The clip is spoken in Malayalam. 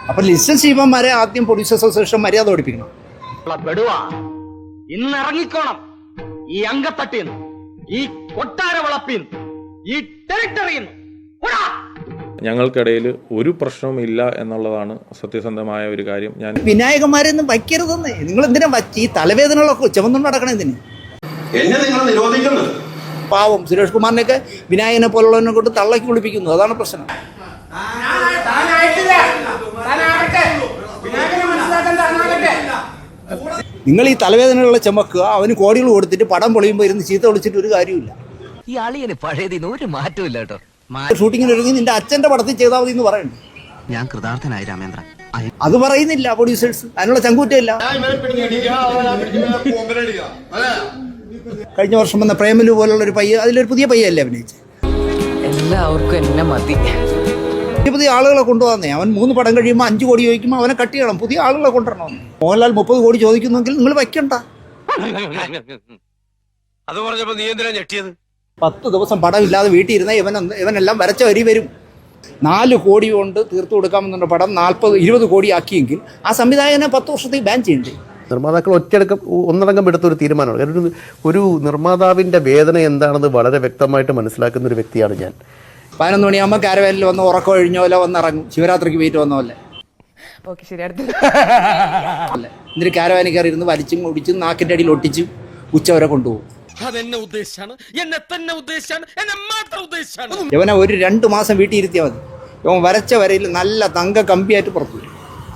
അപ്പം ലിസൺ ശിവന്മാരെ ആദ്യം പ്രൊഡ്യൂസേഴ്സ് അസോസിയേഷൻ മര്യാദ പഠിപ്പിക്കണം. ഇന്ന് ഇറങ്ങിക്കോണം ഈ അങ്കത്തട്ടിന്ന്, ഈ കൊട്ടാര വളപ്പിന്ന്, ഈ ടെറിട്ടറിന്ന്. ഞങ്ങൾക്കിടയിൽ ഒരു പ്രശ്നവും ഇല്ല എന്നുള്ളതാണ് സത്യസന്ധമായ ഒരു കാര്യം. ഞാൻ വിനായകന്മാരെയൊന്നും വയ്ക്കരുതെന്ന്. നിങ്ങൾ എന്തിനാ ഈ തലവേദനകളൊക്കെ ചുമന്നുകൊണ്ട് നടക്കണം? എന്തിന് എന്നെ നിങ്ങൾ നിരോധിക്കുന്നു? പാവം സുരേഷ് കുമാറിനെയൊക്കെ വിനായകനെ പോലുള്ളവനെ കൊണ്ട് തള്ളക്കി കുളിപ്പിക്കുന്നു. അതാണ് പ്രശ്നം. നിങ്ങൾ ഈ തലവേദനകളെ ചുമക്കുക, അവന് കോടികൾ കൊടുത്തിട്ട് പടം പൊളിയുമ്പോൾ ഇരുന്ന് ചീത്ത വിളിച്ചിട്ട് ഒരു കാര്യമില്ല. ഈ ആളിയന് പഴയതിന് ഒരു മാറ്റവും ഇല്ല കേട്ടോ. ഷൂട്ടിങ്ങിന് ഒരുങ്ങി നിന്റെ അച്ഛന്റെ പടത്തിൽ ചെയ്താൽ മതി എന്ന് പറയണ്ട. ഞാൻ കൃതാർത്ഥനായി രാമേന്ദ്ര. അത് പറയുന്നില്ല പ്രൊഡ്യൂസേഴ്സ്, അതിനുള്ള ചങ്കൂറ്റമില്ല. കഴിഞ്ഞ വർഷം വന്ന പ്രേമലു പോലുള്ള ഒരു പയ്യ, അതിലൊരു പുതിയ പയ്യല്ലേ അഭിനയിച്ചത്. എല്ലാവർക്കും എന്നെ മതി. പുതിയ ആളുകളെ കൊണ്ടുവന്നേ. അവൻ 3 പടം കഴിയുമ്പോൾ 5 കോടി ചോദിക്കുമ്പോൾ അവനെ കട്ട് ചെയ്യണം. പുതിയ ആളുകളെ കൊണ്ടുവരണം. മോഹൻലാൽ 30 കോടി ചോദിക്കുന്നെങ്കിൽ നിങ്ങൾ വയ്ക്കണ്ട. അത് പറഞ്ഞപ്പോ നീ എന്തിനാ ഞെട്ടിയത്? 10 ദിവസം പടം ഇല്ലാതെ വീട്ടിൽ ഇരുന്ന ഇവനെല്ലാം വരച്ച വരി വരും. 4 കോടി കൊണ്ട് തീർത്തു കൊടുക്കാമെന്നുള്ള പടം 20 കോടി ആക്കിയെങ്കിൽ ആ സംവിധായകനെ 10 വർഷത്തേക്ക് ബാൻ ചെയ്യണ്ടേ? നിർമ്മാതാക്കൾ ഒന്നടങ്കം എടുത്ത ഒരു തീരുമാനമാണ്. ഒരു നിർമ്മാതാവിൻ്റെ വേദന എന്താണെന്ന് വളരെ വ്യക്തമായിട്ട് മനസ്സിലാക്കുന്ന ഒരു വ്യക്തിയാണ് ഞാൻ. 11 മണിയാകുമ്പോൾ കാരവാനിൽ വന്ന് ഉറക്കം ഒഴിഞ്ഞ പോലെ വന്നിറങ്ങും. ശിവരാത്രിക്ക് വീട്ട് വന്ന പോലെ അല്ലേ. എന്നിട്ട് കാരവാനിൽ കയറി ഇരുന്ന് വലിച്ചും കുടിച്ചും നാക്കിൻ്റെ അടിയിൽ ഒട്ടിച്ചും ഉച്ചവരെ കൊണ്ടുപോകും. ഇവനെ ഒരു 2 മാസം വീട്ടിൽ ഇരുത്തിയാൽ മതി. ഇവൻ വരച്ച വരയിൽ നല്ല തങ്ക കമ്പിയായിട്ട് പുറത്തു വരും.